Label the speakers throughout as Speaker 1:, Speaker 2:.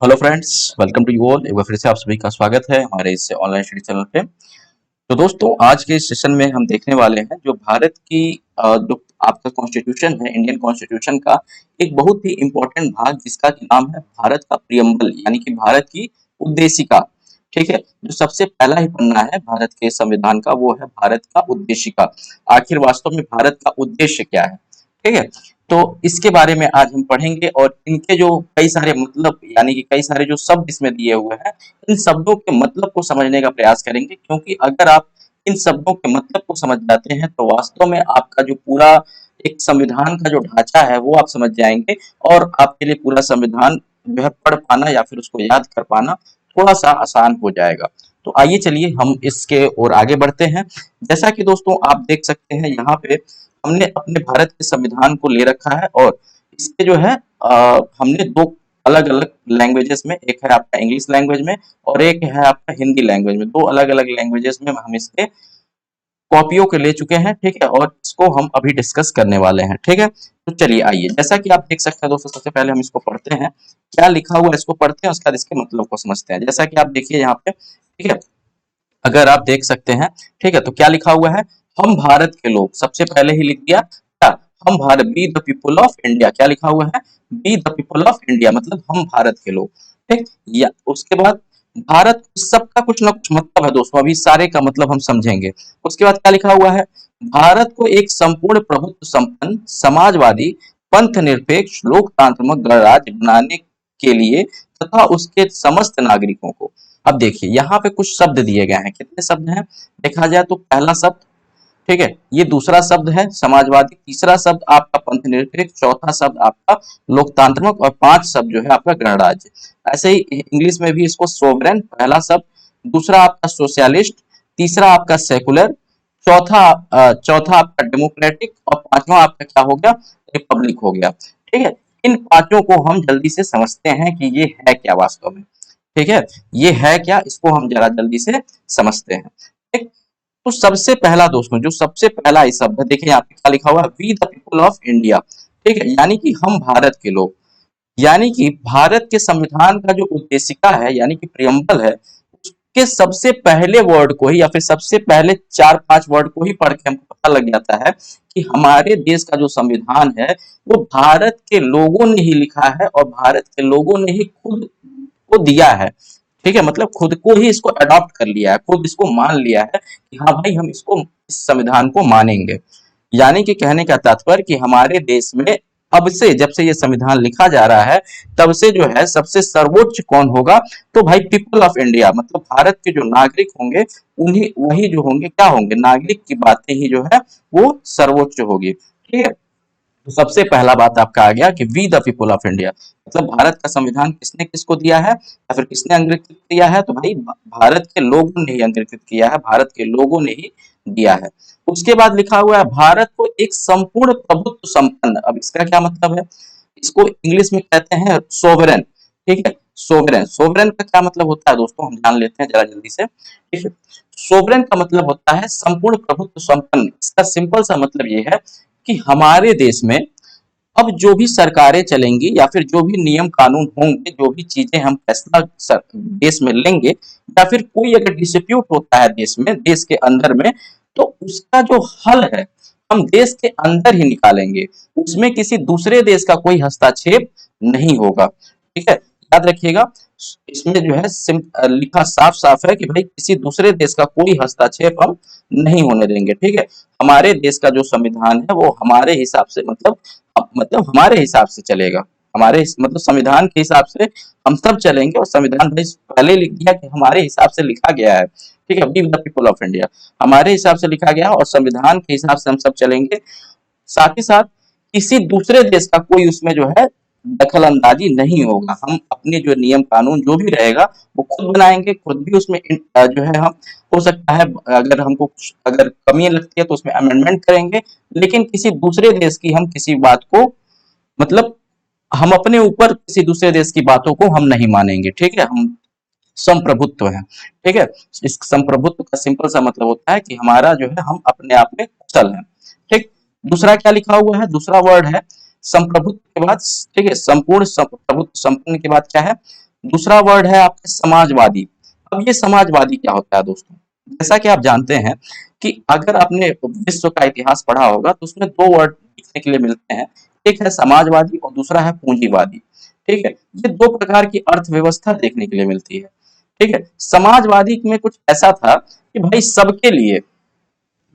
Speaker 1: Hello friends, welcome to you all. एक बार फिर से आप सभी का स्वागत है हमारे इस ऑनलाइन स्टडी चैनल पे। तो दोस्तों, आज के इस सेशन में हम देखने वाले हैं जो भारत की जो आपका कॉन्स्टिट्यूशन है, इंडियन कॉन्स्टिट्यूशन का एक बहुत ही इम्पोर्टेंट भाग जिसका कि नाम है भारत का प्रियम्बल, यानी कि भारत की उद्देशिका। ठीक है, जो सबसे पहला ही पन्ना है भारत के संविधान का वो है भारत का उद्देशिका। आखिर वास्तव में भारत का उद्देश्य क्या है? ठीक है, तो इसके बारे में आज हम पढ़ेंगे और इनके जो कई सारे मतलब यानी कि कई सारे जो शब्द इसमें दिए हुए हैं, इन शब्दों के मतलब को समझने का प्रयास करेंगे, क्योंकि अगर आप इन शब्दों के मतलब को समझ जाते हैं तो वास्तव में आपका जो पूरा एक संविधान का जो ढांचा है वो आप समझ जाएंगे और आपके लिए पूरा संविधान जो है पढ़ पाना या फिर उसको याद कर पाना थोड़ा सा आसान हो जाएगा। तो आइए चलिए हम इसके और आगे बढ़ते हैं। जैसा कि दोस्तों आप देख सकते हैं यहाँ पे हमने अपने भारत के संविधान को ले रखा है और इसके जो है हमने दो अलग अलग लैंग्वेजेस में, एक है आपका इंग्लिश लैंग्वेज में और एक है आपका हिंदी लैंग्वेज में, दो अलग अलग लैंग्वेजेस में हम इसके कॉपियों के ले चुके हैं। ठीक है, और इसको हम अभी डिस्कस करने वाले हैं। ठीक है, तो चलिए आइए, जैसा कि आप देख सकते हैं दोस्तों, सबसे पहले हम इसको पढ़ते हैं, क्या लिखा हुआ है इसको पढ़ते हैं, उसके बाद इसके मतलब को समझते हैं। जैसा कि आप देखिए यहाँ पे, ठीक है, अगर आप देख सकते हैं, ठीक है, तो क्या लिखा हुआ है, हम भारत के लोग, सबसे पहले ही लिख दिया क्या, हम Bharat, be the people of India. क्या लिखा हुआ है, be the people of India, मतलब हम भारत के लोग। ठीक, या उसके बाद भारत, सबका कुछ ना कुछ मतलब है दोस्तों, अभी सारे का मतलब हम समझेंगे। उसके बाद क्या लिखा हुआ है, भारत को एक संपूर्ण प्रभुत्व संपन्न समाजवादी पंथ निरपेक्ष लोकतांत्रिक गणराज्य बनाने के लिए तथा उसके समस्त नागरिकों को। अब देखिए यहाँ पे कुछ शब्द दिए गए हैं, कितने शब्द हैं देखा जाए तो, पहला शब्द, ठीक है, ये दूसरा शब्द है समाजवादी, तीसरा शब्द आपका पंथ निरपेक्ष, चौथा शब्द आपका लोकतांत्रिक और पांच शब्द जो है आपका गणराज्य। ऐसे ही इंग्लिश में भी इसको सोवरेन पहला शब्द, दूसरा आपका सोशलिस्ट, तीसरा आपका सेकुलर, चौथा आपका डेमोक्रेटिक और पांचवा आपका क्या हो गया, रिपब्लिक हो गया। ठीक है, इन पांचों को हम जल्दी से समझते हैं कि ये है क्या वास्तव में। ठीक है, ये है क्या, इसको हम जरा जल्दी से समझते हैं। ठीक, तो सबसे पहला दोस्तों, जो सबसे पहला ये शब्द है, देखिए यहाँ पे क्या लिखा हुआ है, we the people of India. ठीक है, यानी कि हम भारत के लोग, यानी कि भारत के संविधान का जो उद्देशिका है यानी कि प्रियम्बल है, उसके सबसे पहले वर्ड को ही या फिर सबसे पहले चार पांच वर्ड को ही पढ़ के हमको पता लग जाता है कि हमारे देश का जो संविधान है वो भारत के लोगों ने ही लिखा है और भारत के लोगों ने ही खुद को दिया है। ठीक है, मतलब खुद को ही इसको अडॉप्ट कर लिया है, खुद इसको मान लिया है कि हाँ भाई हम इसको, इस संविधान को मानेंगे। यानी कि कहने का तात्पर्य कि हमारे देश में अब से, जब से ये संविधान लिखा जा रहा है, तब से जो है सबसे सर्वोच्च कौन होगा, तो भाई पीपल ऑफ इंडिया, मतलब भारत के जो नागरिक होंगे उन्हीं, वही जो होंगे क्या होंगे, नागरिक की बातें ही जो है वो सर्वोच्च होगी। ठीक है, तो सबसे पहला बात आपका आ गया कि we the people of India, मतलब भारत का संविधान किसने किसको दिया है या फिर किसने अंगीकृत किया है, तो भाई भारत के लोगों ने ही अंगीकृत किया है, भारत के लोगों ने ही दिया है। उसके बाद लिखा हुआ है भारत को एक संपूर्ण प्रभुत्व संपन्न, अब इसका क्या मतलब है, इसको इंग्लिश में कहते हैं सोवरेन। ठीक है, सोवरेन, सोवरेन का क्या मतलब होता है दोस्तों, हम जान लेते हैं जरा जल्दी से। ठीक है, सोवरेन का मतलब होता है संपूर्ण प्रभुत्व संपन्न। इसका सिंपल सा मतलब ये है कि हमारे देश में अब जो भी सरकारें चलेंगी या फिर जो भी नियम कानून होंगे, जो भी चीजें हम फैसला देश में लेंगे, या फिर कोई अगर डिस्प्यूट होता है देश में, देश के अंदर में, तो उसका जो हल है हम देश के अंदर ही निकालेंगे, उसमें किसी दूसरे देश का कोई हस्तक्षेप नहीं होगा। ठीक है, याद रखिएगा, इसमें जो है लिखा साफ साफ है कि भाई किसी दूसरे देश का कोई हस्तक्षेप हम नहीं होने देंगे। ठीक है, हमारे देश का जो संविधान है वो हमारे हिसाब से, मतलब हमारे हिसाब से चलेगा, हमारे मतलब संविधान के हिसाब से हम सब चलेंगे, और संविधान भाई पहले लिख दिया कि हमारे हिसाब से लिखा गया है। ठीक है, we the people of India, हमारे हिसाब से लिखा गया और संविधान के हिसाब से हम सब चलेंगे। साथ ही साथ किसी दूसरे देश का कोई उसमें जो है दखल अंदाजी नहीं होगा, हम अपने जो नियम कानून जो भी रहेगा वो खुद बनाएंगे, खुद भी उसमें जो है हम, हो सकता है अगर हमको कुछ अगर कमी लगती है तो उसमें अमेंडमेंट करेंगे, लेकिन किसी दूसरे देश की हम किसी बात को, मतलब हम अपने ऊपर किसी दूसरे देश की बातों को हम नहीं मानेंगे। ठीक है, हम संप्रभुत्व है। ठीक है, इस संप्रभुत्व का सिंपल सा मतलब होता है कि हमारा जो है हम अपने आप में कुशल हैं। ठीक, दूसरा क्या लिखा हुआ है, दूसरा वर्ड है संप्रभुत्व के बाद, ठीक है, संपूर्ण प्रभुत्व संपन्न के बाद क्या है, दूसरा वर्ड है आपका समाजवादी। अब ये समाजवादी क्या होता है दोस्तों? जैसा कि आप जानते हैं कि अगर आपने विश्व का इतिहास पढ़ा होगा तो उसमें दो वर्ड देखने के लिए मिलते हैं, एक है समाजवादी और दूसरा है पूंजीवादी। ठीक है, ये दो प्रकार की अर्थव्यवस्था देखने के लिए मिलती है। ठीक है, समाजवादी में कुछ ऐसा था कि भाई सबके लिए,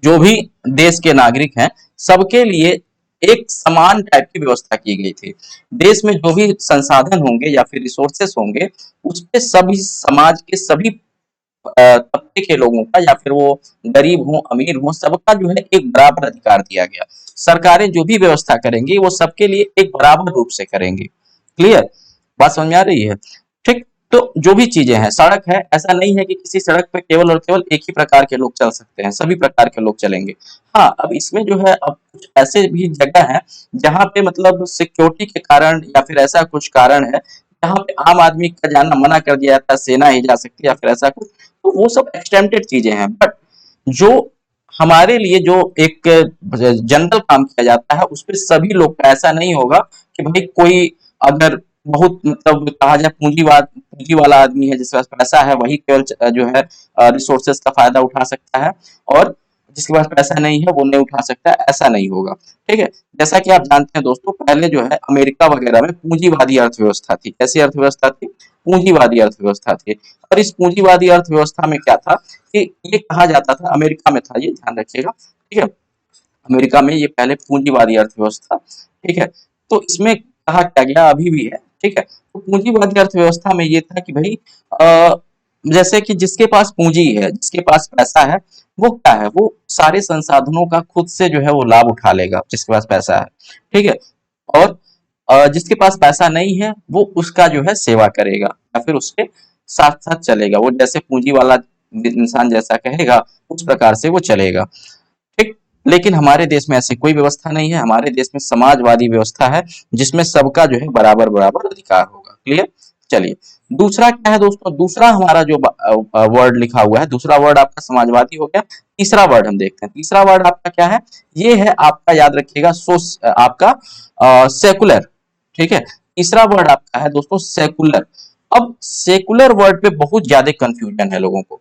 Speaker 1: जो भी देश के नागरिक हैं, सबके लिए एक समान टाइप की व्यवस्था की गई थी। देश में जो भी संसाधन होंगे या फिर रिसोर्सेस होंगे, उस पे सभी समाज के सभी तबके के लोगों का, या फिर वो गरीब हो अमीर हो, सबका जो है एक बराबर अधिकार दिया गया। सरकारें जो भी व्यवस्था करेंगी वो सबके लिए एक बराबर रूप से करेंगी। क्लियर? बात समझ में आ रही है? ठीक। तो जो भी चीजें हैं, सड़क है, ऐसा नहीं है कि किसी सड़क पे केवल और केवल एक ही प्रकार के लोग चल सकते हैं, सभी प्रकार के लोग चलेंगे। हाँ, अब इसमें जो है, अब कुछ ऐसे भी जगह है जहाँ पे मतलब सिक्योरिटी के कारण या फिर ऐसा कुछ कारण है जहाँ पे आम आदमी का जाना मना कर दिया जाता है, सेना ही जा सकती है या फिर ऐसा कुछ। तो वो सब एक्सटेम्प्टेड चीजें हैं, बट जो हमारे लिए जो एक जनरल काम किया जाता है उसपे सभी लोग का ऐसा नहीं होगा कि भाई कोई अगर बहुत मतलब कहा जाए पूंजी वाला आदमी है, जिसके पास पैसा है, वही केवल जो है रिसोर्सेस का फायदा उठा सकता है, और जिसके पास पैसा नहीं है वो नहीं उठा सकता, ऐसा नहीं होगा। ठीक है, जैसा कि आप जानते हैं दोस्तों, पहले जो है अमेरिका वगैरह में पूंजीवादी अर्थव्यवस्था थी। कैसी अर्थव्यवस्था थी? पूंजीवादी अर्थव्यवस्था थी। और इस पूंजीवादी अर्थव्यवस्था में क्या था कि ये कहा जाता था, अमेरिका में था, ये ध्यान रखिएगा। ठीक है, अमेरिका में ये पहले पूंजीवादी अर्थव्यवस्था। ठीक है, तो इसमें कहा क्या गया, अभी भी है। ठीक है, तो पूंजीवादी अर्थव्यवस्था में ये था कि भाई जैसे कि जिसके पास पूंजी है, जिसके पास पैसा है, वो क्या है, वो सारे संसाधनों का खुद से जो है वो लाभ उठा लेगा, जिसके पास पैसा है। ठीक है, और जिसके पास पैसा नहीं है वो उसका जो है सेवा करेगा या फिर उसके साथ साथ चलेगा, वो जैसे पूंजी वाला इंसान जैसा कहेगा उस प्रकार से वो चलेगा। ठीक। लेकिन हमारे देश में ऐसी कोई व्यवस्था नहीं है, हमारे देश में समाजवादी व्यवस्था है, जिसमें सबका जो है बराबर बराबर अधिकार होगा। क्लियर? चलिए, दूसरा क्या है दोस्तों? दूसरा हमारा जो वर्ड लिखा हुआ है, दूसरा वर्ड आपका समाजवादी हो गया। तीसरा वर्ड हम देखते हैं, तीसरा वर्ड आपका क्या है? ये है आपका, याद रखिएगा, आपका सेकुलर। ठीक है, तीसरा वर्ड आपका है दोस्तों सेकुलर। अब सेकुलर वर्ड पे बहुत ज्यादा कंफ्यूजन है लोगों को।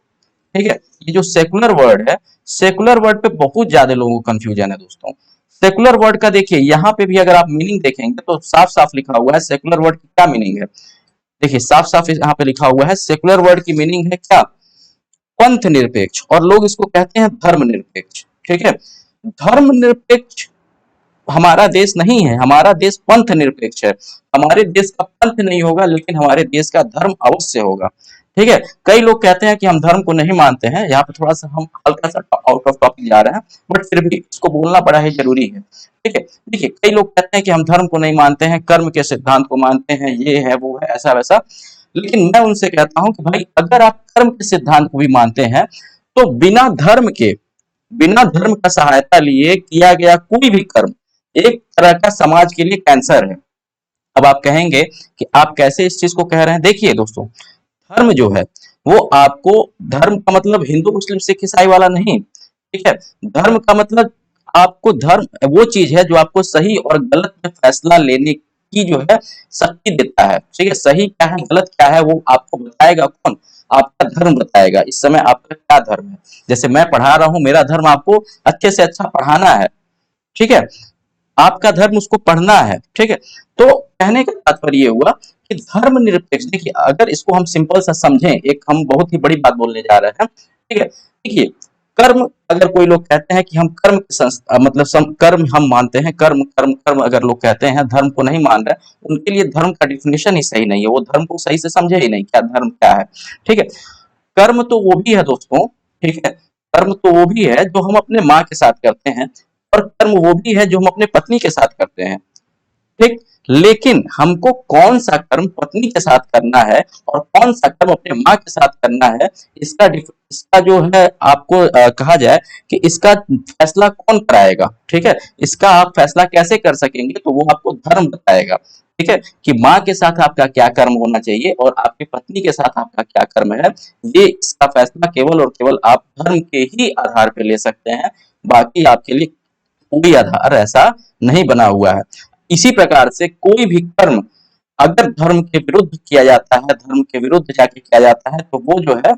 Speaker 1: ठीक है, ये जो सेकुलर वर्ड है, सेकुलर वर्ड पे बहुत ज्यादा लोगों को कंफ्यूजन है दोस्तों। सेकुलर वर्ड का देखिए, यहाँ पे भी अगर आप मीनिंग देखेंगे तो साफ साफ लिखा हुआ है सेकुलर वर्ड की क्या मीनिंग है। देखिए, साफ साफ यहाँ पे लिखा हुआ है, सेकुलर वर्ड की मीनिंग है क्या? पंथ निरपेक्ष, और लोग इसको कहते हैं धर्म निरपेक्ष। ठीक है, धर्म निरपेक्ष हमारा देश नहीं है, हमारा देश पंथ निरपेक्ष है। हमारे देश का पंथ नहीं होगा, लेकिन हमारे देश का धर्म अवश्य होगा। ठीक है, कई लोग कहते हैं कि हम धर्म को नहीं मानते हैं, यहाँ पे थोड़ा सा हम हल्का सा आउट ऑफ टॉपिक जा रहे हैं, बट फिर भी इसको बोलना बड़ा ही जरूरी है। ठीक है, देखिए, कई लोग कहते हैं कि हम धर्म को नहीं मानते हैं, कर्म के सिद्धांत को मानते हैं, ये है वो है, ऐसा वैसा। लेकिन मैं उनसे कहता हूं कि भाई, अगर आप कर्म के सिद्धांत को भी मानते हैं, तो बिना धर्म का सहायता लिए किया गया कोई भी कर्म एक तरह का समाज के लिए कैंसर है। अब आप कहेंगे कि आप कैसे इस चीज को कह रहे हैं? देखिए दोस्तों, धर्म जो है वो आपको, धर्म का मतलब हिंदू मुस्लिम सिख ईसाई वाला नहीं। ठीक है, धर्म का मतलब आपको, धर्म वो चीज है जो आपको सही और गलत में फैसला लेने की जो है शक्ति देता है। ठीक है, सही क्या है गलत क्या है वो आपको बताएगा कौन? आपका धर्म बताएगा। इस समय आपका क्या धर्म है? जैसे मैं पढ़ा रहा हूँ, मेरा धर्म आपको अच्छे से अच्छा पढ़ाना है। ठीक है, आपका धर्म उसको पढ़ना है। ठीक है, तो कहने का तात्पर्य ये हुआ कि धर्मनिरपेक्ष, देखिए अगर इसको हम सिंपल सा समझें, एक हम बहुत ही बड़ी बात बोलने जा रहे हैं। ठीक है, देखिए, कर्म, अगर कोई लोग कहते हैं कि हम कर्म मतलब कर्म हम मानते हैं, कर्म कर्म कर्म अगर लोग कहते हैं, धर्म को नहीं मान रहे, उनके लिए धर्म का डिफिनेशन ही सही नहीं है, वो धर्म को सही से समझे ही नहीं, क्या धर्म क्या है। ठीक है, कर्म तो वो भी है दोस्तों। ठीक है, कर्म तो वो भी है जो हम अपने माँ के साथ करते हैं, और कर्म वो भी है जो हम अपने पत्नी के साथ करते हैं। ठीक, लेकिन हमको कौन सा कर्म पत्नी के साथ करना है और कौन सा कर्म अपने माँ के साथ करना है, इसका जो है आपको कहा जाए कि इसका फैसला कौन कराएगा। ठीक है, इसका आप फैसला कैसे कर सकेंगे, तो वो आपको धर्म बताएगा। ठीक है, कि माँ के साथ आपका क्या कर्म होना चाहिए और आपकी पत्नी के साथ आपका क्या कर्म है, ये इसका फैसला केवल और केवल आप धर्म के ही आधार पर ले सकते हैं। बाकी आपके लिए कोई आधार ऐसा नहीं बना हुआ है। इसी प्रकार से कोई भी कर्म अगर धर्म के विरुद्ध किया जाता है, धर्म के विरुद्ध जाके किया जाता है, तो वो जो है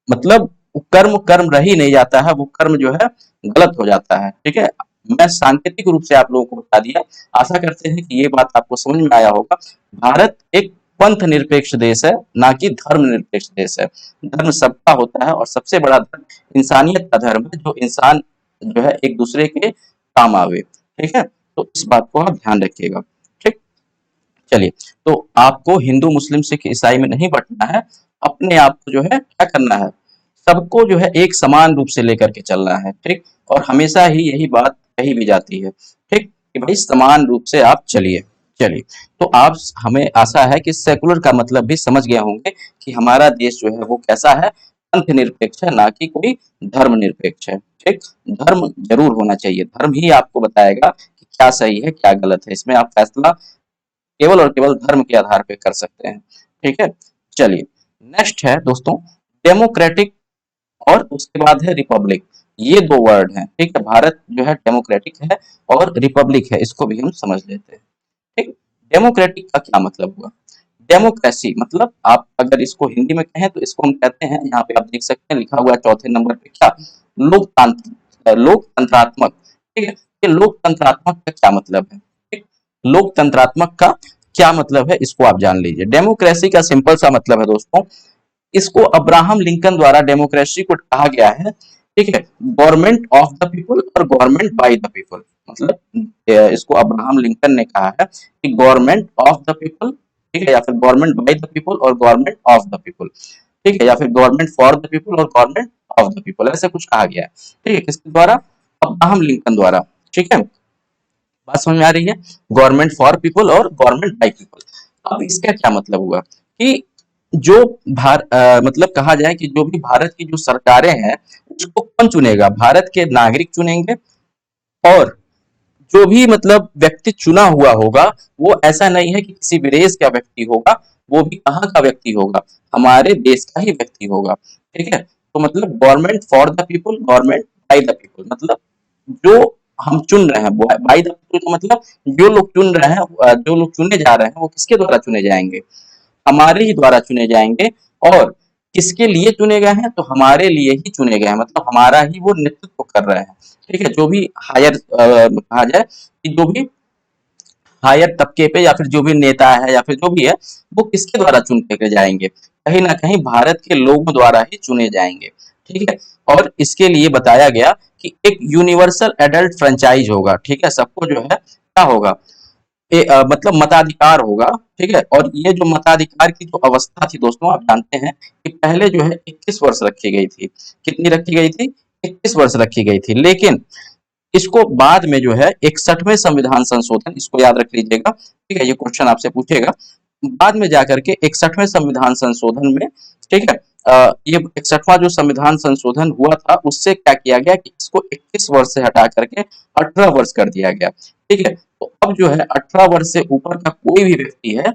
Speaker 1: मतलब कर्म कर्म रह ही नहीं जाता है, वो कर्म जो है गलत हो जाता है। ठीक है, मैं सांकेतिक रूप से आप लोगों को बता दिया। आशा करते हैं कि ये बात आपको समझ में आया होगा। भारत एक पंथ निरपेक्ष देश है, ना कि धर्म निरपेक्ष देश है। धर्म सबका होता है और सबसे बड़ा धर्म इंसानियत का धर्म है, जो इंसान जो है एक दूसरे के काम आवे। ठीक है, तो इस बात को आप ध्यान रखिएगा। ठीक, चलिए, तो आपको हिंदू मुस्लिम सिख ईसाई में नहीं बंटना है, अपने आप को जो है क्या करना है, सबको जो है एक समान रूप से लेकर के चलना है। ठीक, और हमेशा ही यही बात कही भी जाती है, ठीक, कि भाई समान रूप से आप चलिए। चलिए, तो आप, हमें आशा है कि सेकुलर का मतलब भी समझ गए होंगे कि हमारा देश जो है वो कैसा है, पंथ निरपेक्ष है, ना कि कोई धर्म निरपेक्ष है। ठीक, धर्म जरूर होना चाहिए, धर्म ही आपको बताएगा कि क्या सही है क्या गलत है, इसमें आप फैसला केवल और केवल धर्म के आधार पे कर सकते हैं। ठीक है, चलिए, नेक्स्ट है दोस्तों डेमोक्रेटिक, और उसके बाद है रिपब्लिक। ये दो वर्ड हैं। ठीक है, भारत जो है डेमोक्रेटिक है और रिपब्लिक है, इसको भी हम समझ लेते हैं। ठीक, डेमोक्रेटिक का क्या मतलब हुआ, डेमोक्रेसी मतलब आप अगर इसको हिंदी में कहें तो इसको हम कहते हैं, यहाँ पे आप देख सकते हैं लिखा हुआ है चौथे नंबर पे क्या, लोकतांत्रिक, लोकतंत्रात्मक। ठीक है, ये लोकतंत्रात्मक का क्या मतलब है, ठीक, लोकतंत्रात्मक का क्या मतलब है इसको आप जान लीजिए। डेमोक्रेसी का सिंपल सा मतलब है दोस्तों, इसको अब्राहम लिंकन द्वारा डेमोक्रेसी को कहा गया है, ठीक है, गवर्नमेंट ऑफ द पीपल और गवर्नमेंट बाय द पीपल। मतलब इसको अब्राहम लिंकन ने कहा है कि गवर्नमेंट ऑफ द पीपल, ठीक है, या फिर गवर्नमेंट बाय द पीपल और गवर्नमेंट ऑफ द पीपल। ठीक है, या फिर गवर्नमेंट फॉर द पीपल और गवर्नमेंट ऑफ द पीपल, ऐसे कुछ कहा गया है। ठीक है, किसके द्वारा, अब्राहम लिंकन द्वारा। ठीक है, बात समझ में आ रही है, गवर्नमेंट फॉर पीपल और गवर्नमेंट बाय पीपल। अब इसका क्या मतलब हुआ कि जो मतलब कहा जाए कि जो भी भारत की जो सरकारें हैं उसको कौन चुनेगा, भारत के नागरिक चुनेंगे, और जो भी मतलब व्यक्ति चुना हुआ होगा वो ऐसा नहीं है कि किसी विदेश का व्यक्ति होगा, वो भी कहाँ का व्यक्ति होगा, हमारे देश का ही व्यक्ति होगा। ठीक है, तो मतलब government for the people, government by the people, मतलब जो हम चुन रहे हैं, बाय द पीपल का मतलब जो लोग चुन रहे हैं, जो लोग चुने जा रहे हैं वो किसके द्वारा चुने जाएंगे, हमारे ही द्वारा चुने जाएंगे। और किसके लिए चुने गए हैं, तो हमारे लिए ही चुने गए हैं, मतलब हमारा ही वो नेतृत्व कर रहे हैं। ठीक है, जो भी हायर कहा जाए कि जो भी हायर तबके पे या फिर जो भी नेता है या फिर जो भी है, वो किसके द्वारा चुन के जाएंगे, कहीं ना कहीं भारत के लोगों द्वारा ही चुने जाएंगे। ठीक है, और इसके लिए बताया गया कि एक यूनिवर्सल एडल्ट फ्रेंचाइज होगा। ठीक है, सबको जो है क्या होगा, मतलब मताधिकार होगा। ठीक है, और ये जो मताधिकार की जो अवस्था थी दोस्तों, आप जानते हैं कि पहले जो है 21 वर्ष रखी गई थी। कितनी रखी गई थी, 21 वर्ष रखी गई थी, लेकिन इसको बाद में जो है 61वें संविधान संशोधन, इसको याद रख लीजिएगा। ठीक है, ये क्वेश्चन आपसे पूछेगा, बाद में जाकर के 61वें संविधान संशोधन में, ठीक है, ये 61वां जो संविधान संशोधन हुआ था उससे क्या किया गया कि इसको 21 वर्ष से हटा करके 18 वर्ष कर दिया गया। ठीक है, तो अब जो है 18 वर्ष से ऊपर का कोई भी व्यक्ति है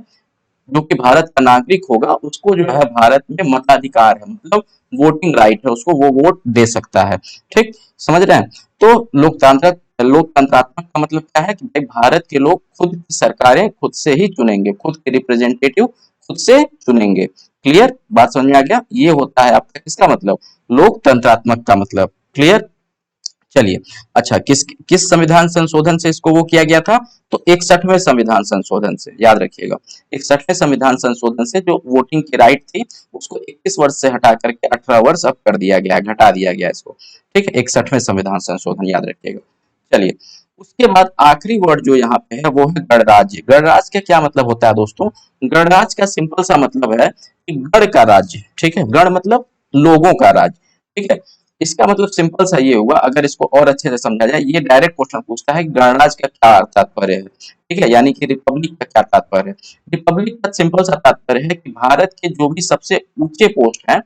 Speaker 1: जो कि भारत का नागरिक होगा, उसको जो है भारत में मताधिकार है, मतलब वोटिंग राइट है, उसको वो वोट दे सकता है। ठीक, समझ रहे हैं। तो लोकतांत्रिक, लोकतंत्रात्मक का मतलब क्या है कि भाई भारत के लोग खुद की सरकारें खुद से ही चुनेंगे, खुद के रिप्रेजेंटेटिव खुद से चुनेंगे। क्लियर, बात समझ में आ गया, ये होता है आपका किसका मतलब, लोकतंत्रात्मक का मतलब। क्लियर, चलिए, अच्छा, किस किस संविधान संशोधन से इसको वो किया गया था, तो 61वें संविधान संशोधन से, याद रखिएगा। 61वें संविधान संशोधन से जो वोटिंग की राइट थी उसको 21 वर्ष से हटा करके 18 वर्ष अब कर दिया गया, घटा दिया गया इसको। ठीक है, 61वें संविधान संशोधन, याद रखिएगा। चलिए, उसके बाद आखिरी वर्ड जो यहाँ पे है वो है गणराज्य। गणराज्य का क्या मतलब होता है दोस्तों, गणराज्य का सिंपल सा मतलब है कि गण का राज्य। ठीक है, गण मतलब लोगों का राज्य। ठीक है, इसका मतलब सिंपल सा ये हुआ, अगर इसको और अच्छे से समझा जाए, ये डायरेक्ट क्वेश्चन पूछता है गणराज्य का क्या तात्पर्य है। ठीक है, यानी कि रिपब्लिक का क्या तात्पर्य है। रिपब्लिक का सिंपल सा तात्पर्य है कि भारत के जो भी सबसे ऊंचे पोस्ट हैं,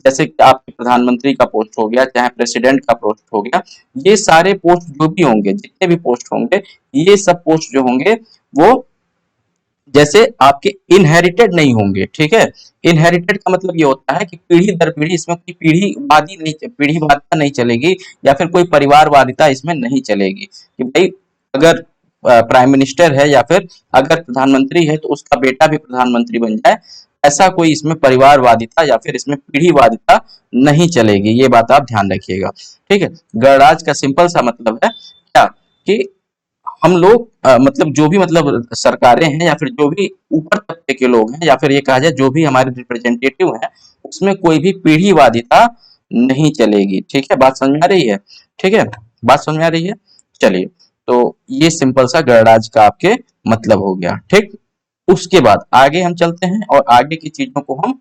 Speaker 1: जैसे कि आपके प्रधानमंत्री का पोस्ट हो गया, चाहे प्रेसिडेंट का पोस्ट हो गया, ये सारे पोस्ट जो भी होंगे, जितने भी पोस्ट होंगे, ये सब पोस्ट जो होंगे वो जैसे आपके इनहेरिटेड नहीं होंगे। ठीक है, इनहेरिटेड का मतलब ये होता है कि पीढ़ी दर पीढ़ी इसमें कोई पीढ़ीवादी नहीं, पीढ़ीवादिता नहीं चलेगी, या फिर कोई परिवारवादिता इसमें नहीं चलेगी कि भाई अगर प्राइम मिनिस्टर है या फिर अगर प्रधानमंत्री है तो उसका बेटा भी प्रधानमंत्री बन जाए, ऐसा कोई इसमें परिवारवादिता या फिर इसमें पीढ़ीवादिता नहीं चलेगी, ये बात आप ध्यान रखिएगा। ठीक है, गणराज्य का सिंपल सा मतलब है क्या कि हम लोग मतलब जो भी मतलब सरकारें हैं या फिर जो भी ऊपर तबके के लोग हैं या फिर ये कहा जाए जो भी हमारे रिप्रेजेंटेटिव हैं, उसमें कोई भी पीढ़ीवादिता नहीं चलेगी। ठीक है, बात समझ में आ रही है? ठीक है, बात समझ में आ रही है? चलिए, तो ये सिंपल सा गणराज्य का आपके मतलब हो गया। ठीक, उसके बाद आगे हम चलते हैं और आगे की चीजों को हम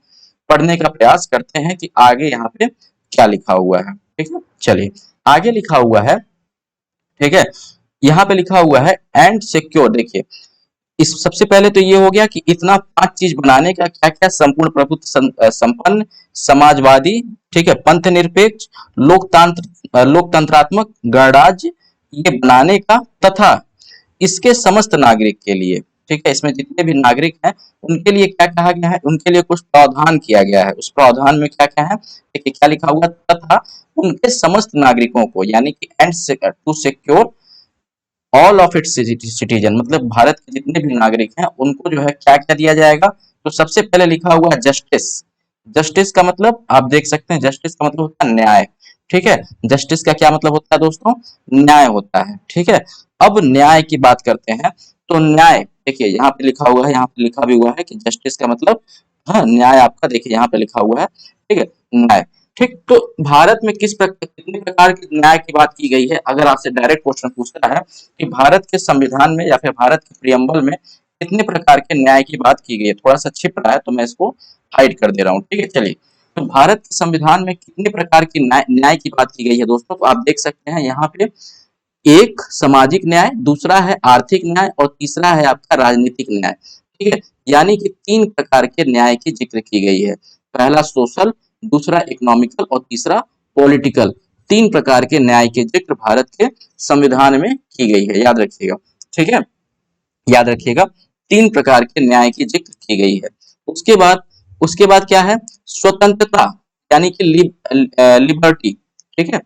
Speaker 1: पढ़ने का प्रयास करते हैं कि आगे यहाँ पे क्या लिखा हुआ है। ठीक है, चलिए आगे लिखा हुआ है। ठीक है, यहाँ पे लिखा हुआ है एंड सिक्योर। देखिए, इस सबसे पहले तो ये हो गया कि इतना 5 चीज बनाने का क्या क्या, संपूर्ण प्रभुत्व संपन्न, समाजवादी, ठीक है, पंथ निरपेक्ष, लोकतंत्रात्मक गणराज्य, ये बनाने का तथा इसके समस्त नागरिक के लिए। ठीक है, इसमें जितने भी नागरिक हैं उनके लिए क्या कहा गया है, उनके लिए कुछ प्रावधान किया गया है। उस प्रावधान में क्या क्या है, देखिए क्या लिखा हुआ, तथा उनके समस्त नागरिकों को, यानी कि and to secure all of its citizen, मतलब भारत के जितने भी नागरिक हैं उनको जो है क्या क्या दिया जाएगा। तो सबसे पहले लिखा हुआ है जस्टिस। जस्टिस का मतलब आप देख सकते हैं, जस्टिस का मतलब होता है न्याय। ठीक है, जस्टिस का क्या मतलब होता है दोस्तों, न्याय होता है। ठीक है, अब न्याय की बात करते हैं तो न्याय, देखिए यहाँ पे लिखा हुआ है, यहाँ पे लिखा भी हुआ है कि जस्टिस का मतलब, हाँ, न्याय आपका, देखिए यहाँ पे लिखा हुआ है। ठीक है, न्याय। ठीक, तो भारत में कितने प्रकार के न्याय की बात की गई है, अगर आपसे डायरेक्ट क्वेश्चन पूछता है कि भारत के संविधान में या फिर भारत के प्रियम्बल में कितने प्रकार के न्याय की बात की गई है, थोड़ा सा छिप रहा है तो मैं इसको हाइड कर दे रहा हूँ। ठीक है, चलिए, तो भारत के संविधान में कितने प्रकार की न्याय की बात की गई है दोस्तों, तो आप देख सकते हैं यहाँ पे, एक सामाजिक न्याय, दूसरा है आर्थिक न्याय और तीसरा है आपका राजनीतिक न्याय। ठीक है, यानी कि 3 प्रकार के न्याय की जिक्र की गई है। पहला सोशल, दूसरा इकोनॉमिकल और तीसरा पॉलिटिकल। 3 प्रकार के न्याय के जिक्र भारत के संविधान में की गई है, याद रखिएगा। ठीक है, याद रखिएगा, 3 प्रकार के न्याय की जिक्र की गई है। उसके बाद क्या है, स्वतंत्रता, यानी कि लिबर्टी। ठीक है,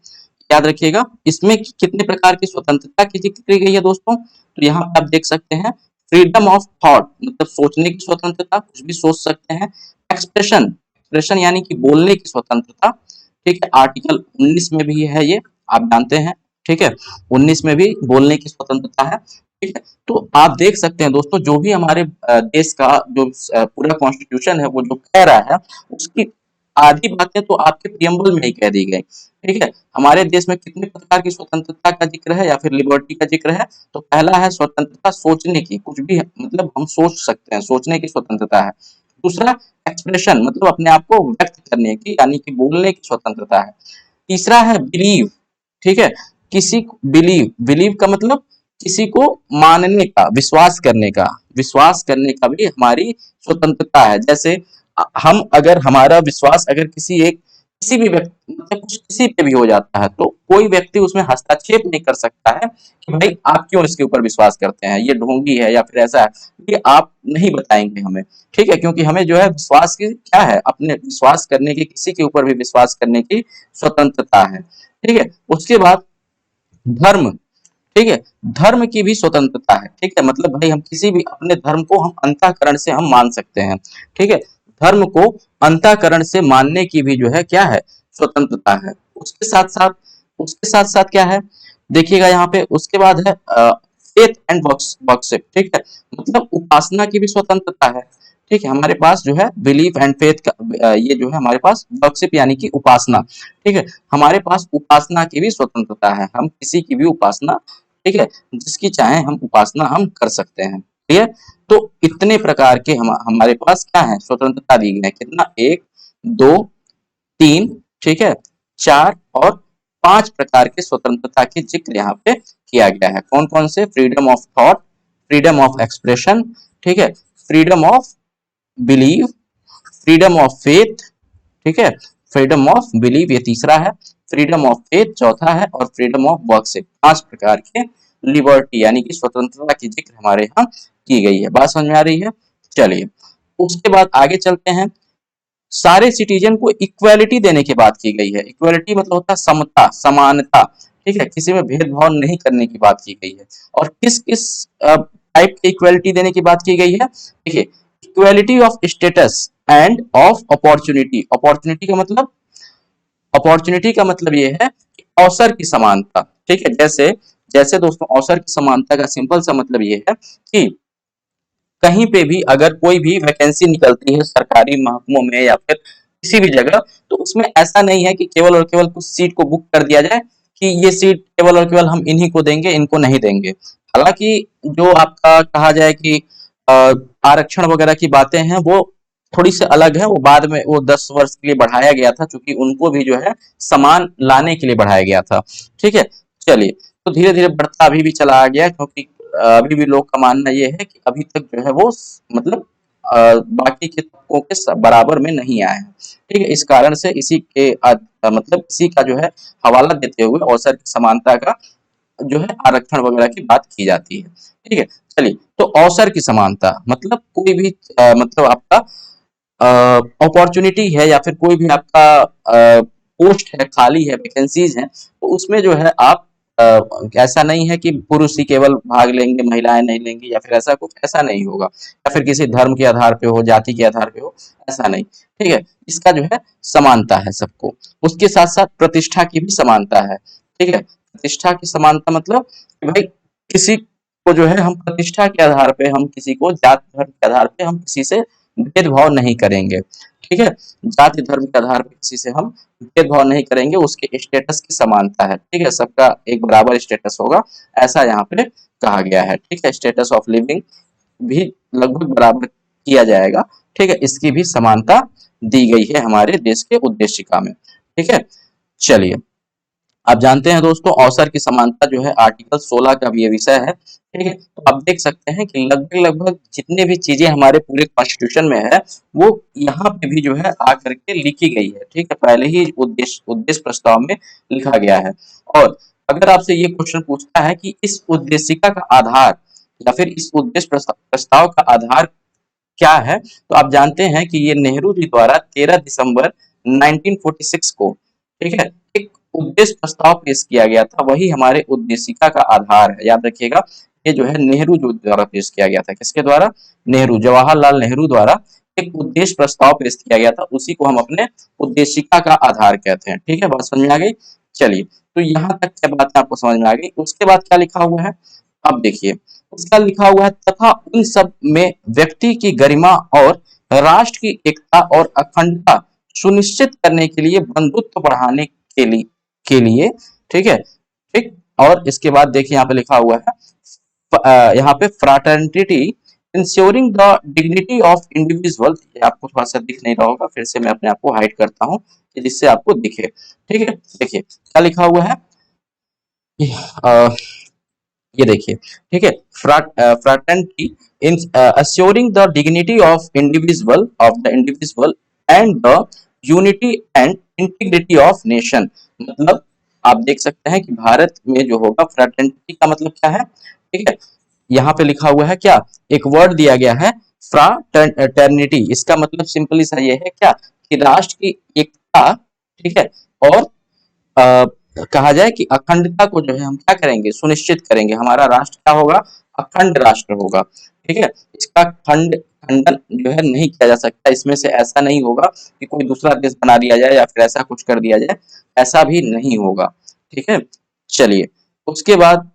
Speaker 1: याद रखिएगा, इसमें कितने प्रकार की स्वतंत्रता की जिक्र की गई है दोस्तों, तो यहाँ पे आप देख सकते हैं, फ्रीडम ऑफ थॉट, मतलब सोचने की स्वतंत्रता, कुछ भी सोच सकते हैं। एक्सप्रेशन यानी कि बोलने की स्वतंत्रता। ठीक है, आर्टिकल 19 में भी है ये, आप जानते हैं। ठीक है, 19 में भी बोलने की स्वतंत्रता है। ठीक है, तो आप देख सकते हैं दोस्तों, जो भी हमारे देश का जो पूरा कॉन्स्टिट्यूशन है वो जो कह रहा है, उसकी आधी बातें तो आपके प्रियम्बल में ही कह दी गई। ठीक है, हमारे देश में कितने प्रकार की स्वतंत्रता का जिक्र है या फिर लिबर्टी का जिक्र है, तो पहला है स्वतंत्रता सोचने की, कुछ भी मतलब हम सोच सकते हैं, सोचने की स्वतंत्रता है। दूसरा एक्सप्रेशन, मतलब अपने आप को व्यक्त करने की, यानी कि बोलने की स्वतंत्रता है। तीसरा है बिलीव। ठीक है, बिलीव का मतलब किसी को मानने का, विश्वास करने का भी हमारी स्वतंत्रता है। जैसे हम अगर हमारा विश्वास अगर किसी भी व्यक्ति, मतलब किसी पे भी हो जाता है, तो कोई व्यक्ति उसमें हस्तक्षेप नहीं कर सकता है कि भाई आप क्यों इसके ऊपर विश्वास करते हैं, ये ढोंगी है या फिर ऐसा है, ये आप नहीं बताएंगे हमें। ठीक है, क्योंकि हमें जो है विश्वास की क्या है, अपने विश्वास करने की, किसी के ऊपर भी विश्वास करने की स्वतंत्रता है। ठीक है, उसके बाद धर्म। ठीक है, धर्म की भी स्वतंत्रता है। ठीक है, मतलब भाई हम किसी भी अपने धर्म को हम अंतःकरण से हम मान सकते हैं। ठीक है, धर्म को अंतःकरण से मानने की भी जो है क्या है, स्वतंत्रता है। उसके साथ साथ क्या है, देखिएगा यहाँ पे, उसके बाद है फेथ एंड वर्शिप। ठीक है, मतलब उपासना की भी स्वतंत्रता है। ठीक है, हमारे पास जो है बिलीफ एंड फेथ का ये जो है हमारे पास वर्शिप यानी कि उपासना। ठीक है, हमारे पास उपासना की भी स्वतंत्रता है, हम किसी की भी उपासना, ठीक है, जिसकी चाहे हम उपासना हम कर सकते हैं। ठीक है, तो इतने प्रकार के हमारे पास क्या है, स्वतंत्रता दी गई है। कितना, 1 2 3, ठीक है, 4 और 5 प्रकार के स्वतंत्रता के जिक्र यहाँ पे किया गया है। कौन कौन से, freedom of thought, freedom of expression, ठीक है, freedom of believe, freedom of faith, ठीक है, फ्रीडम ऑफ बिलीव ये तीसरा है, फ्रीडम ऑफ फेथ चौथा है और फ्रीडम ऑफ वर्शिप 5 प्रकार के लिबर्टी यानी कि स्वतंत्रता की जिक्र हमारे यहाँ की गई है। बात समझ में आ रही है? चलिए, उसके बाद आगे चलते हैं। सारे सिटीजन को इक्वालिटी देने की बात की गई है। इक्वालिटी मतलब होता है समता, समानता। ठीक है, किसी में भेदभाव नहीं करने की बात की गई है। और किस किस टाइप की इक्वलिटी देने की बात की गई है? देखिए, equality of status end of opportunity. Opportunity का मतलब ये है कि अवसर की समानता। ठीक है, जैसे जैसे दोस्तों अवसर की समानता का सिंपल सा मतलब ये है कि कहीं पे भी अगर कोई भी वैकेंसी निकलती है सरकारी महकमों में या फिर किसी भी जगह, तो उसमें ऐसा नहीं है कि केवल और केवल कुछ सीट को बुक कर दिया जाए कि ये सीट केवल और केवल हम इन्हीं को देंगे, इनको नहीं देंगे। हालांकि जो आपका कहा जाए कि अ, आरक्षण वगैरह की बातें हैं वो थोड़ी सी अलग है। वो बाद में वो 10 वर्ष के लिए बढ़ाया गया था, क्योंकि उनको भी जो है समान लाने के लिए बढ़ाया गया था। ठीक है, चलिए, तो धीरे धीरे बढ़ता अभी भी चला आ गया, क्योंकि अभी भी लोग का मानना ये है कि अभी तक जो है वो मतलब बाकी के तबकों के बराबर में नहीं आए हैं। ठीक है, इस कारण से इसी के मतलब इसी का जो है हवाला देते हुए अवसर की समानता का जो है आरक्षण वगैरह की बात की जाती है। ठीक है, चलिए, तो अवसर की समानता मतलब कोई भी मतलब आपका अपॉर्चुनिटी है या फिर कोई भी आपका पोस्ट है, खाली है, वैकेंसीज हैं, तो उसमें जो है आप ऐसा नहीं है कि पुरुष ही केवल भाग लेंगे, महिलाएं नहीं लेंगी, या फिर ऐसा कुछ ऐसा नहीं होगा, या फिर किसी धर्म के आधार पे हो, जाति के आधार पे हो, ऐसा नहीं। ठीक है, इसका जो है समानता है सबको। उसके साथ साथ प्रतिष्ठा की भी समानता है। ठीक है, प्रतिष्ठा की समानता मतलब कि भाई किसी को जो है हम प्रतिष्ठा के आधार पे, हम किसी को जात धर्म के आधार पे हम किसी से भेदभाव नहीं करेंगे। ठीक है, जाति धर्म के आधार पे किसी से हम भेदभाव नहीं करेंगे, उसके स्टेटस की समानता है। ठीक है, सबका एक बराबर स्टेटस होगा, ऐसा यहाँ पे कहा गया है। ठीक है, स्टेटस ऑफ लिविंग भी लगभग बराबर किया जाएगा। ठीक है, इसकी भी समानता दी गई है हमारे देश के उद्देशिका में। ठीक है, चलिए, आप जानते हैं दोस्तों अवसर की समानता जो है आर्टिकल 16 का भी ये विषय है। ठीक है, तो आप देख सकते हैं कि लगभग लगभग जितने भी चीजें हमारे पूरे कॉन्स्टिट्यूशन में है वो यहाँ पे भी जो है आकर के लिखी गई है। ठीक है, पहले ही उद्देश्य उद्देश्य प्रस्ताव में लिखा गया है। और अगर आपसे ये क्वेश्चन पूछता है कि इस उद्देशिका का आधार या फिर इस उद्देश्य प्रस्ताव का आधार क्या है, तो आप जानते हैं कि ये नेहरू जी द्वारा 13 दिसंबर 1946 को, ठीक है, एक उद्देश्य प्रस्ताव पेश किया गया था, वही हमारे उद्देशिका का आधार है। याद रखिएगा, ये जो है नेहरू जी द्वारा पेश किया गया था। किसके द्वारा? नेहरू, जवाहरलाल नेहरू द्वारा एक उद्देश्य प्रस्ताव पेश किया गया था, उसी को हम अपने उद्देशिका का आधार कहते हैं। ठीक है, बात समझ में आ गई? चलिए, तो यहाँ तक क्या बात आपको समझ में आ गई? उसके बाद क्या लिखा हुआ है, अब देखिए, उसका लिखा हुआ है तथा उन सब में व्यक्ति की गरिमा और राष्ट्र की एकता और अखंडता सुनिश्चित करने के लिए बंधुत्व बढ़ाने के लिए ठीक है, ठीक। और इसके बाद देखिए यहाँ पे लिखा हुआ है यहाँ पे fraternity ensuring the dignity of individual. आपको थोड़ा सा दिख नहीं रहा होगा, फिर से मैं अपने आप को हाइड करता हूँ जिससे आपको दिखे। ठीक है, देखिए क्या लिखा हुआ है, ये देखिए, ठीक है, fraternity in assuring the dignity of the individual and the unity and integrity of nation। मतलब आप देख सकते हैं कि भारत में जो होगा, फ्रैटर्निटी का मतलब क्या है? ठीक है, यहाँ पे लिखा हुआ है क्या, एक वर्ड दिया गया है फ्रैटर्निटी, इसका मतलब सिंपली सा ये है क्या कि राष्ट्र की एकता, ठीक है, और कहा जाए कि अखंडता को जो है हम क्या करेंगे, सुनिश्चित करेंगे। हमारा राष्ट्र क्या होगा? अखंड राष्ट्र होगा। ठीक है, इसका खंडन जो है नहीं किया जा सकता, इसमें से ऐसा नहीं होगा कि कोई दूसरा देश बना दिया जाए या फिर ऐसा कुछ कर दिया जाए, ऐसा भी नहीं होगा। ठीक है, चलिए, उसके बाद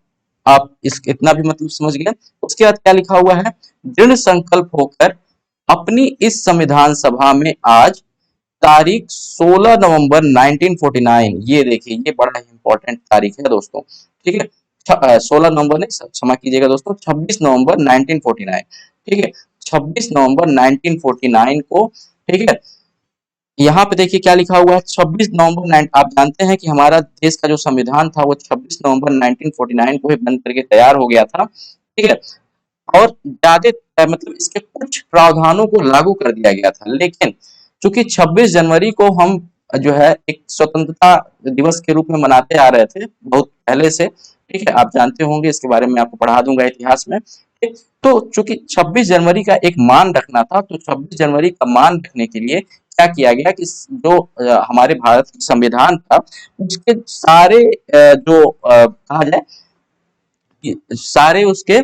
Speaker 1: आप इस इतना भी मतलब समझ गए। उसके बाद क्या लिखा हुआ है, दृढ़ संकल्प होकर अपनी इस संविधान सभा में आज तारीख 16 नवंबर 1949, ये देखिए ये बड़ा इंपॉर्टेंट तारीख है दोस्तों। ठीक है, 16 नवंबर नहीं, क्षमा कीजिएगा दोस्तों, 26 नवंबर 1949। ठीक है, 26 नवंबर 1949 को, ठीक है, यहाँ पे देखिए क्या लिखा हुआ है, 26 नवंबर आप जानते हैं कि हमारा देश का जो संविधान था वो 26 नवंबर 1949 को ही बन करके तैयार हो गया था। ठीक है, और ज्यादा मतलब इसके कुछ प्रावधानों को लागू कर दिया गया था, लेकिन चूंकि 26 जनवरी को हम जो है एक स्वतंत्रता दिवस के रूप में मनाते आ रहे थे बहुत पहले से। ठीक है, आप जानते होंगे, इसके बारे में आपको पढ़ा दूंगा इतिहास में। तो चूंकि 26 जनवरी का एक मान रखना था, तो 26 जनवरी का मान रखने के लिए क्या किया गया कि जो हमारे भारत का संविधान था, उसके सारे जो कहा जाए कि सारे उसके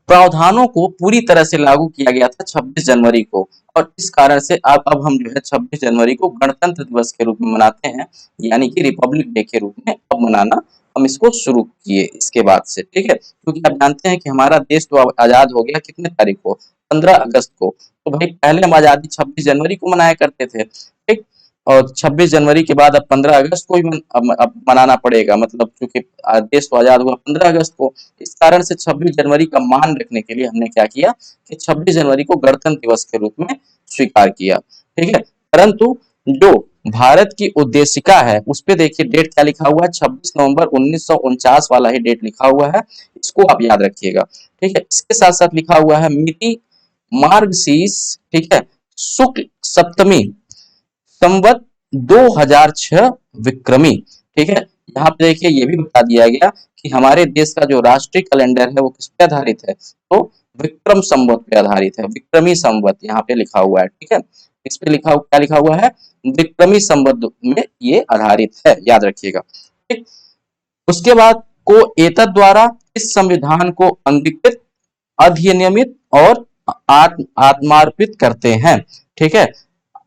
Speaker 1: प्रावधानों को पूरी तरह से लागू किया गया था 26 जनवरी को। और इस कारण से अब हम जो है 26 जनवरी को गणतंत्र दिवस के रूप में मनाते हैं, यानी कि रिपब्लिक डे के रूप में अब मनाना हम इसको शुरू किए इसके बाद से, ठीक है। क्योंकि आप जानते हैं कि हमारा देश तो अब आजाद हो गया कितने तारीख को, 15 अगस्त को। तो भाई पहले हम आजादी 26 जनवरी को मनाया करते थे, ठीक। और 26 जनवरी के बाद अब 15 अगस्त को ही अब मनाना पड़ेगा, मतलब क्योंकि देश तो आजाद हुआ 15 अगस्त को। इस कारण से 26 जनवरी का मान रखने के लिए हमने क्या किया कि 26 जनवरी को गणतंत्र दिवस के रूप में स्वीकार किया, ठीक है। परंतु जो भारत की उद्देशिका है उस पे देखिए डेट क्या लिखा हुआ है, 26 नवंबर 1949 वाला ही डेट लिखा हुआ है, इसको आप याद रखिएगा, ठीक है। इसके साथ साथ लिखा हुआ है मिति मार्गशीर्ष, ठीक है, शुक्ल सप्तमी संवत 2006 विक्रमी, ठीक है। यहाँ पे देखिए ये भी बता दिया गया कि हमारे देश का जो राष्ट्रीय कैलेंडर है वो किस पे आधारित है, तो विक्रम संवत पे आधारित है, विक्रमी संवत यहाँ पे लिखा हुआ है, ठीक है। इस पे लिखा क्या लिखा हुआ है, विक्रमी संवत में ये आधारित है, याद रखिएगा, ठीक। उसके बाद को एतद द्वारा इस संविधान को अंगीकृत, अधिनियमित और आत्मार्पित करते हैं, ठीक है।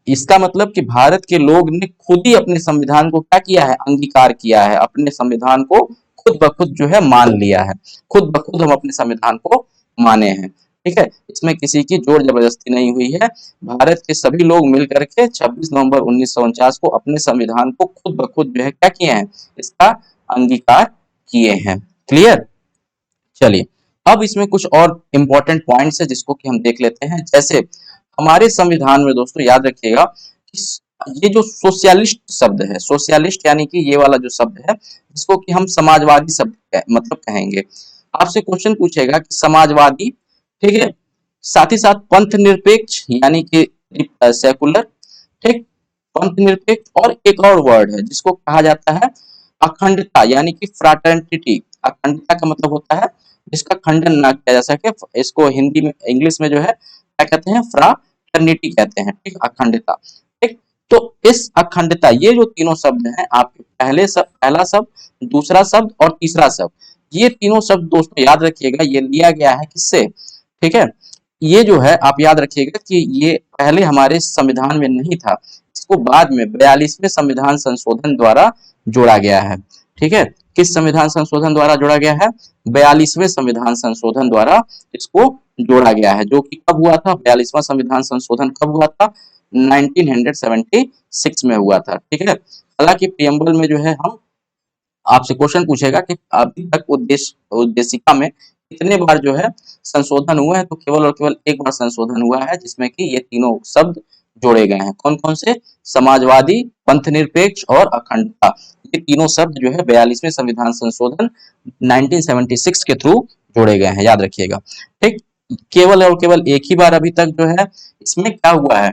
Speaker 1: इसका मतलब कि भारत के लोग ने खुद ही अपने संविधान को क्या किया है, अंगीकार किया है, अपने संविधान को खुद ब खुद जो है मान लिया है, खुद ब खुद हम अपने संविधान को माने हैं, ठीक है। इसमें किसी की जोर जबरदस्ती नहीं हुई है, भारत के सभी लोग मिलकर के 26 नवंबर 1949 को अपने संविधान को खुद ब खुद जो है क्या किए हैं, इसका अंगीकार किए हैं। क्लियर। चलिए अब इसमें कुछ और इंपॉर्टेंट पॉइंट्स है जिसको कि हम देख लेते हैं। जैसे हमारे संविधान में दोस्तों याद रखिएगा कि ये जो सोशलिस्ट शब्द है, सोशलिस्ट यानी कि ये वाला जो शब्द है जिसको कि हम समाजवादी शब्द मतलब कहेंगे। आपसे क्वेश्चन पूछेगा कि समाजवादी, ठीक है, साथ ही साथ पंथ निरपेक्ष यानी कि सेकुलर, ठीक, पंथ निरपेक्ष, और एक और वर्ड है जिसको कहा जाता है अखंडता यानी कि फ्राटर्निटी। अखंडता का मतलब होता है जिसका खंडन ना किया जा सके, इसको हिंदी में इंग्लिश में जो है क्या कहते हैं, फ्राटर्निटी कहते हैं, ठीक, अखंडता, ठीक। तो इस अखंडता, ये जो तीनों शब्द हैं आपके पहला शब्द, दूसरा शब्द और तीसरा शब्द, ये तीनों शब्द दोस्तों याद रखिएगा, ये लिया गया है किससे, ठीक है। ये जो है आप याद रखिएगा कि ये पहले हमारे संविधान में नहीं था, इसको बाद में 42वें संविधान संशोधन द्वारा जोड़ा गया है, ठीक है। किस संविधान संशोधन द्वारा जोड़ा गया है, 42वें संविधान संशोधन द्वारा इसको जोड़ा गया है, जो कि कब हुआ था, 42वां संविधान संशोधन कब हुआ था, 1976 में हुआ था, ठीक है। हालांकि प्रियम्बल में जो है हम आपसे क्वेश्चन पूछेगा कि अभी तक उद्देशिका में कितने बार जो है संशोधन हुआ है, तो केवल और केवल एक बार संशोधन हुआ है जिसमें कि ये तीनों शब्द जोड़े गए हैं। कौन कौन से, समाजवादी, पंथ निरपेक्ष और अखंडता, ये तीनों शब्द जो है 42वें संविधान संशोधन 1976 के थ्रू जोड़े गए हैं, याद रखिएगा, ठीक। केवल और केवल एक ही बार अभी तक जो है इसमें क्या हुआ है,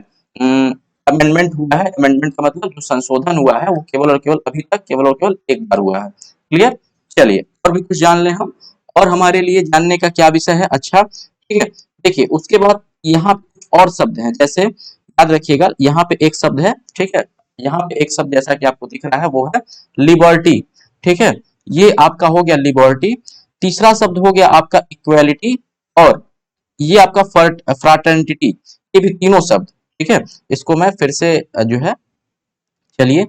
Speaker 1: अमेंडमेंट हुआ है। अमेंडमेंट का मतलब जो संशोधन हुआ है वो केवल और केवल अभी तक केवल और केवल एक बार हुआ है। क्लियर। चलिए और भी कुछ जान लें हम, और हमारे लिए जानने का क्या विषय है, अच्छा ठीक है। देखिए उसके बाद यहाँ और शब्द हैं, जैसे याद रखिएगा यहाँ पे एक शब्द है, ठीक है, यहाँ पे एक शब्द जैसा कि आपको दिख रहा है वो है लिबर्टी, ठीक है, ये आपका हो गया लिबर्टी। तीसरा शब्द हो गया आपका इक्वालिटी, और ये आपका फ्राटर्निटी, ये भी तीनों शब्द, ठीक है। इसको मैं फिर से जो है, चलिए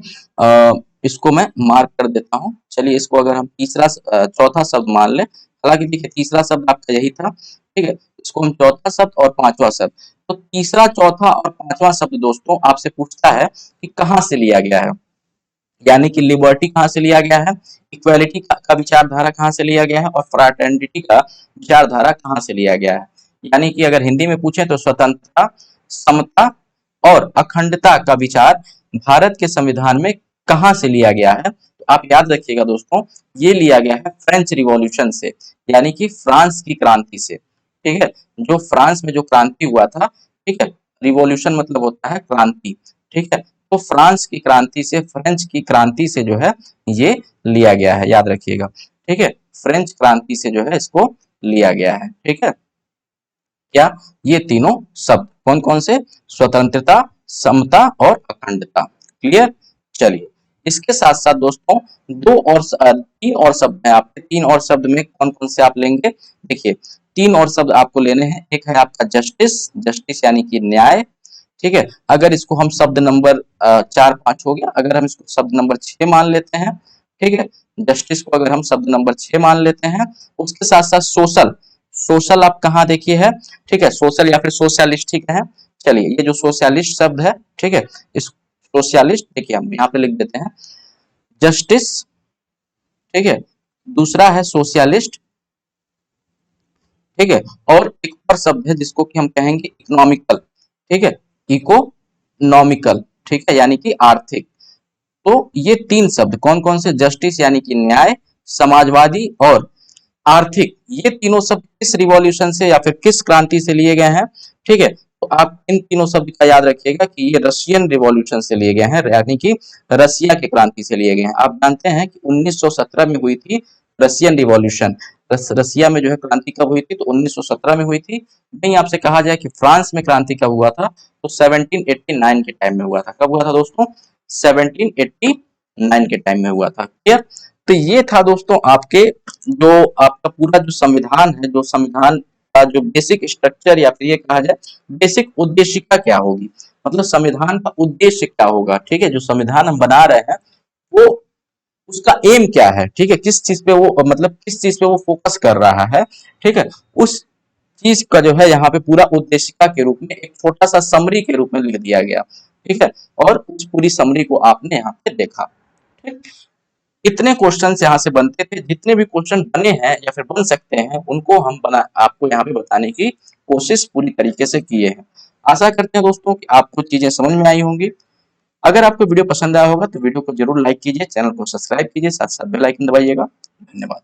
Speaker 1: इसको मैं मार्क कर देता हूँ। चलिए इसको अगर हम तीसरा चौथा शब्द मान लें, हालांकि देखिए तीसरा शब्द आपका यही था, ठीक है, इसको हम चौथा शब्द और पांचवा शब्द, तो तीसरा चौथा और पांचवा शब्द दोस्तों आपसे पूछता है कि कहाँ से लिया गया है, यानी कि लिबर्टी कहाँ से लिया गया है, इक्वालिटी का विचारधारा कहाँ से लिया गया है, और फ्राटर्निटी का विचारधारा कहाँ से लिया गया है। यानी कि अगर हिंदी में पूछे तो स्वतंत्रता, समता और अखंडता का विचार भारत के संविधान में कहाँ से लिया गया है, तो आप याद रखिएगा दोस्तों, ये लिया गया है फ्रेंच रिवॉल्यूशन से, यानी कि फ्रांस की क्रांति से, ठीक है। जो फ्रांस में जो क्रांति हुआ था, ठीक है, रिवॉल्यूशन मतलब होता है क्रांति, ठीक है, तो फ्रांस की क्रांति से, फ्रेंच की क्रांति से जो है ये लिया गया है, याद रखिएगा, ठीक है, फ्रेंच क्रांति से जो है इसको लिया गया है। ठीक है, क्या ये तीनों शब्द कौन कौन से? स्वतंत्रता, समता और अखंडता। क्लियर। चलिए, इसके साथ साथ दोस्तों तीन और शब्द हैं आपके। तीन और शब्द में कौन कौन से आप लेंगे? देखिए, तीन और शब्द आपको लेने हैं। एक है आपका जस्टिस, जस्टिस यानी कि न्याय। ठीक है, अगर इसको हम शब्द नंबर 4-5 हो गया, अगर हम इसको शब्द नंबर 6 मान लेते हैं, ठीक है, जस्टिस को अगर हम शब्द नंबर 6 मान लेते हैं, उसके साथ साथ सोशल, सोशल आप कहाँ देखिए है, ठीक है, सोशल या फिर सोशलिस्ट, ठीक है। चलिए, ये जो सोशलिस्ट शब्द है, ठीक है, इस सोशलिस्ट देखिए हम यहाँ पे लिख देते हैं जस्टिस, ठीक है, दूसरा है सोशलिस्ट, ठीक है, और एक और शब्द है जिसको कि हम कहेंगे इकोनॉमिकल, ठीक है, इकोनॉमिकल, ठीक है, यानी कि आर्थिक। तो ये तीन शब्द कौन कौन से? जस्टिस यानी कि न्याय, समाजवादी और आर्थिक, ये तीनों शब्द किस रिवॉल्यूशन से या फिर किस क्रांति से लिए गए हैं? ठीक है, तो आप इन तीनों शब्द का याद रखिएगा कि ये रशियन रिवॉल्यूशन से लिए गए हैं, यानी कि रसिया की क्रांति से लिए गए हैं। आप जानते हैं कि 1917 में हुई थी रशियन रिवॉल्यूशन। रसिया में जो है क्रांति कब हुई थी? तो 1917 में हुई थी। नहीं, आपसे कहा जाए कि फ्रांस में क्रांति कब हुआ था, तो 1789 के टाइम में हुआ था। कब हुआ था दोस्तों? 1789 के टाइम में हुआ था। क्लियर। तो ये था दोस्तों आपके जो आपका पूरा जो संविधान है, जो संविधान का जो बेसिक स्ट्रक्चर या फिर ये कहा जाए बेसिक उद्देशिका क्या होगी, मतलब संविधान का उद्देश्य क्या होगा। ठीक है, जो संविधान हम बना रहे हैं वो उसका एम क्या है, ठीक है, किस चीज पे वो मतलब किस चीज पे वो फोकस कर रहा है, ठीक है, उस चीज का जो है यहाँ पे पूरा उद्देशिका के रूप में एक छोटा सा समरी के रूप में लिख दिया गया। ठीक है, और उस पूरी समरी को आपने यहाँ पे देखा। ठीक, इतने क्वेश्चन यहाँ से बनते थे। जितने भी क्वेश्चन बने हैं या फिर बन सकते हैं उनको हम आपको यहाँ पे बताने की कोशिश पूरी तरीके से किए हैं। आशा करते हैं दोस्तों कि आपको चीजें समझ में आई होंगी। अगर आपको वीडियो पसंद आया होगा तो वीडियो को जरूर लाइक कीजिए, चैनल को सब्सक्राइब कीजिए, साथ साथ बेल आइकन दबाइएगा। धन्यवाद।